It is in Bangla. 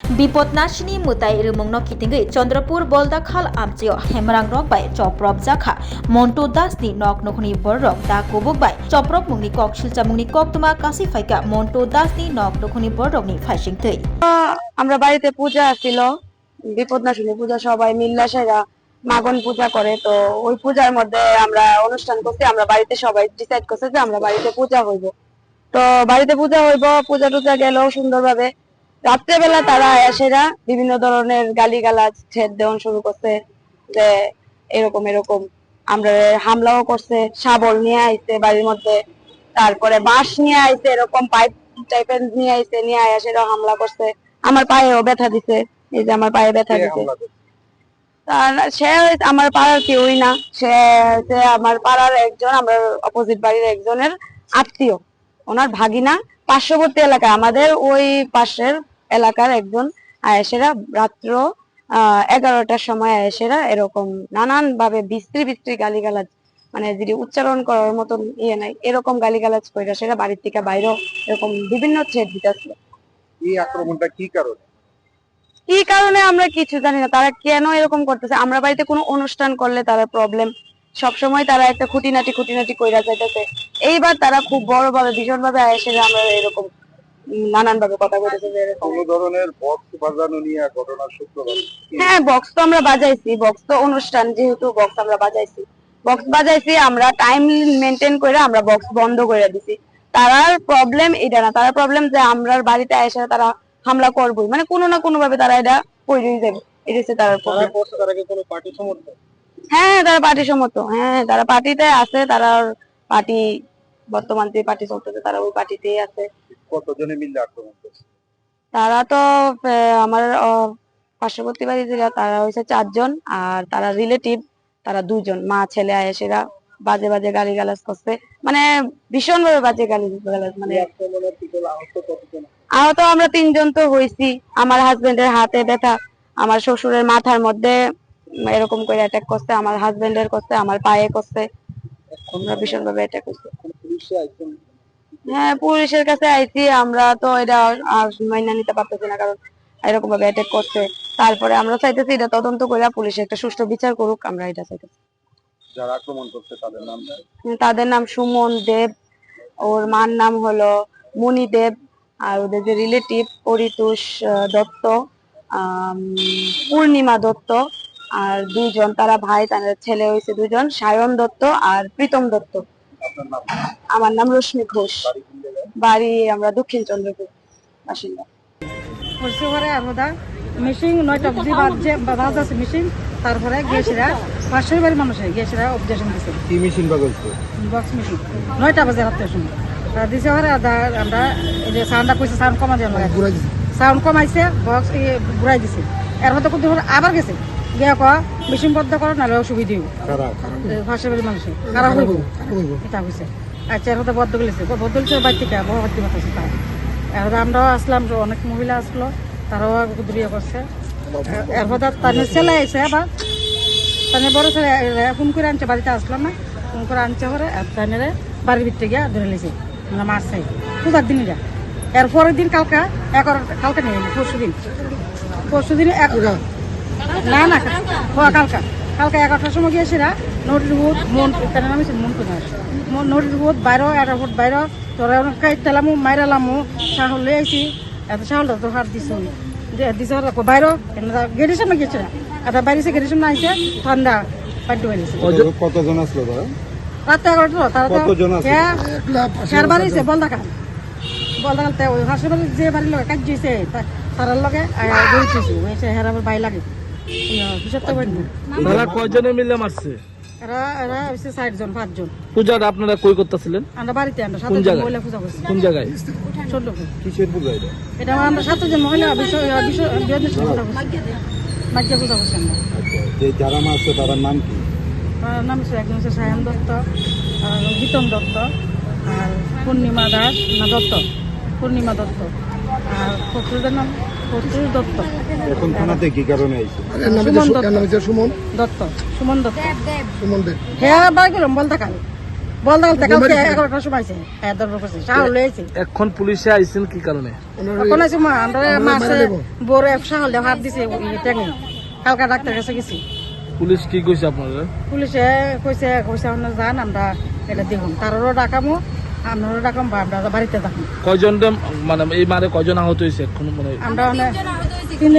বিপদনাশিনী মুতাই রুমংনো কিতিঙ্গি চন্দ্রপুর বলদাখাল আমচিও হেমরাং রক বাই চপ্রব জাখা মন্টু দাসনি নক নখনি বররক দা কুবুক বাই চপ্রব মুংনি কক শিলচা মুংনি কক তুমা কাসি ফাইকা মন্টু দাসনি নক নখনি বররকনি ফাইসিং থৈ আমরা বাড়িতে পূজা ছিল, বিপদনাশিনী পূজা, সবাই মিল্লা সেরা মাগন পূজা করে। তো ওই পূজার মধ্যে আমরা অনুষ্ঠান করছি, আমরা বাড়িতে সবাই ডিসাইড করছে যে আমরা বাড়িতে পূজা হইব। তো বাড়িতে পূজা হইব, পূজা টুজা গেল সুন্দরভাবে। রাত্রেবেলা তারা এসেরা বিভিন্ন ধরনের গালিগালাজ ছেদ দেওয়া শুরু করছে যে এরকম এরকম, আমরা হামলাও করছে, শাবল নিয়ে আইছে বাড়ির মধ্যে, তারপরে বাঁশ নিয়ে আইছে, এরকম পাইপ টাইপের নিয়ে আইছে, নিয়ে আইসেরা হামলা করছে। আমার পায়েও ব্যথা দিছে, এই যে আমার পায়ে ব্যথা দিছে। সে আমার পাড়ার কেউই না, সে আমার পাড়ার একজন, আমরা অপোজিট বাড়ির একজনের আত্মীয়, ওনার ভাগিনা। পার্শ্ববর্তী এলাকা আমাদের ওই পাশের এলাকার একজন আয়েসেরা রাত্র 11টার সময় আয়েসেরা এরকম নানান ভাবে বিশ্রী বিশ্রী গালিগালাজ, মানে যদি উচ্চারণ করার মতন ইয়ে নাই, এরকম গালিগালাজ কইরা সেরা বাড়ির থেকে বাইরেও এরকম বিভিন্ন ছেদ দিতেছিল। এই আক্রমণটা কি কারণে? কি কারণে আমরা কিছু জানি না, তারা কেন এরকম করতেছে। আমরা বাড়িতে কোনো অনুষ্ঠান করলে তারা প্রবলেম, সবসময় তারা একটা খুঁটিনাটি কইরা যাইতেছে। এইবার তারা খুব বড় ভাবে ভীষণ ভাবে এসে আমরা এরকম নানান ভাবে কথা বলতেছে যে এরকম কোন ধরনের বক্স বাজানো নিয়ে ঘটনা শুক্রবার। হ্যাঁ, বক্স তো আমরা বাজাইছি, বক্স তো অনুষ্ঠান যেহেতু বক্স আমরা বাজাইছি, আমরা টাইম মেনটেন করে আমরা বক্স বন্ধ করে দিছি। তারার প্রবলেম এটা না, তারা প্রবলেম যে আমরা বাড়িতে এসে তারা হামলা করবই, মানে কোনো না কোনো ভাবে তারা এটা কইরেই যাবে, এটা হচ্ছে তার প্রবলেম। তারা কি কোনো পার্টি সমর্থক? হ্যাঁ, তারা পার্টি সমর্থক, হ্যাঁ তারা পার্টিতে আছে, তারা পার্টি বর্তমান যে পার্টি চলতেছে তারা ওই পার্টিতেই আছে। কতজনে মিলে আক্রমণ করছে? তারা তো আমার পার্শ্ববর্তী বাড়ি যেটা, তারা হয়েছে 4 জন, আর তারা রিলেটিভ তারা 2 জন, মা ছেলে আয়েসেরা বাজে বাজে গালিগালাজ করছে, মানে ভীষণ ভাবে বাজে গালিগালাজ। মানে আহত আমরা 3 জন তো হয়েছি। আমার হাজবেন্ডের হাতে ব্যথা, আমার শ্বশুরের মাথার মধ্যে এরকম করে অ্যাটাক করছে, আমার হাজবেন্ডের করছে, আমার পায়ে করছে, ভীষণ ভাবে অ্যাটাক করছে। হ্যাঁ, পুলিশের কাছে আইছি, আমরা তো এটা আর মাইনা নিতে পারতেছি না, কারণ এরকম ভাবে অ্যাটাক করছে। তারপরে আমরা চাইতেছি এটা তদন্ত করে পুলিশ একটা সুষ্ঠু বিচার করুক, আমরা এটা চাইতেছি। যারা আক্রমণ করছে তাদের নাম সুমন দেব, ওর মার নাম হলো মণি দেব, আর ওদের যে রিলেটিভ পরিতোষ দত্ত, পূর্ণিমা দত্ত, আর 2 জন তারা ভাই, তাদের ছেলে হয়েছে 2 জন, সায়ন দত্ত আর প্রীতম দত্ত। আমার নাম রশ্মি ঘোষ, বাড়ি আমরা দক্ষিণ চন্দ্রপুর বাসিন্দা। মিশিং 9টা অবধি বাজছে মিশিং, তারপরে গেছিরা পাশের বাড়ির মানুষ গেছিরা অবজেকশন দিছে। কি মেশিন বাজাইছে? বক্স মিশিং 9টা বাজে রাতের সময় দিছে। আমরা এই যে সাউন্ডটা কইছে, সাউন্ড কমা দিয়ে সাউন্ড কমাইছে, বক্স ঘুরাই দিছে। এর মধ্যে কিন্তু আবার গেছে গিয়া কয়া মেশিন বন্ধ করো, নাহলে অসুবিধা হইব। পাশের বাড়ির মানুষের কারা হইব এটা হয়েছে। আচ্ছা, এর মধ্যে বদ্ধ গেছে বাড়ি থেকে ভর্তি বাতাছে তারা। এর আমরাও আসলাম, অনেক মহিলা আসলো, তারাও দূরিয়ে করছে। এরপর তার ছেলে আইসে, আবার তার বড় ছেলে ফোন করে আনছে, বাড়িতে আসলাম না, ফোন করে আনছে পরে তাদের বাড়ির ভিতরে গিয়া ধরে লেছে, মানে মারছে পূজার দিন গা। এর পরের দিন কালকা কালকা নিয়ে পরশু দিন না না কালকা 11টার সময় গিয়েছিলা নদীর হুদ মন, তার নাম হচ্ছে মন কোথায় নদীর হুদ বাইর, একটা হুদ বাইর, তোরা কাইতালামু মাইরালামু, শাহল লই আইসি, এত শাহলটা তো হাত দিছ দিছ বাইর গেটের সামনে গেছে, এটা বাইরেছে গেটের সামনে আইসে ঠান্ডা পাইতে পারিছে। কতজন আসলো তারা? রাতে 11টা, তারা তো চার বাড়িছে বলদাখাল ওই হাসের বাড়ির যে বাড়ির লগে কাজ দিয়েছে তারার লগে গড়িছে, হেরা আমার ভাই লাগে হিসাব তো পারি না। তারা কয়জনে মিলে মারছে? এরা হচ্ছে 4 জন 5 জন। পূজাটা আপনারা কই করতেছিলেন? আমরা বাড়িতে, আমরা 7 জন মহিলা পূজা করছি। কোন জায়গায়? চন্দ্রপুর। কিসের পূজা এটা? এটা আমরা 7 জন মহিলা পূজা করছি, মাঝে পূজা করছি আমরা। যে যারা মারছে তার নাম কি? তার নাম হচ্ছে একজন হচ্ছে সায়ন দত্ত, আর গীতম দত্ত, আর পূর্ণিমা দাস না দত্ত, পূর্ণিমা দত্ত, আর ফখরুদের নাম ফখরুল দত্ত। এখন থানাতে কি কারণে আইছে? সুমন দত্ত, সুমন দত্ত, হ্যাঁ বাড়ি গেলাম বলদাখাল, বলতে বলতে কালকে 11টার সময় আছে হ্যাঁ দরবার করছে শাহ লইছে এখন পুলিশে আইছেন কি কারণে? এখন আছে মা আমরা মাসে বড় শাহ হলে হাত দিছে ট্যাঙে কালকা ডাক্তার কাছে গেছি পুলিশ কি কইছে আপনারা? পুলিশে কইছে আমরা যান আমরা এটা দেখুন তারও ডাকামো আপনারও ডাকাম বা আমরা বাড়িতে ডাকাম কয়জন মানে এই মারে কয়জন আহত হয়েছে এখন মানে আমরা 3 দিন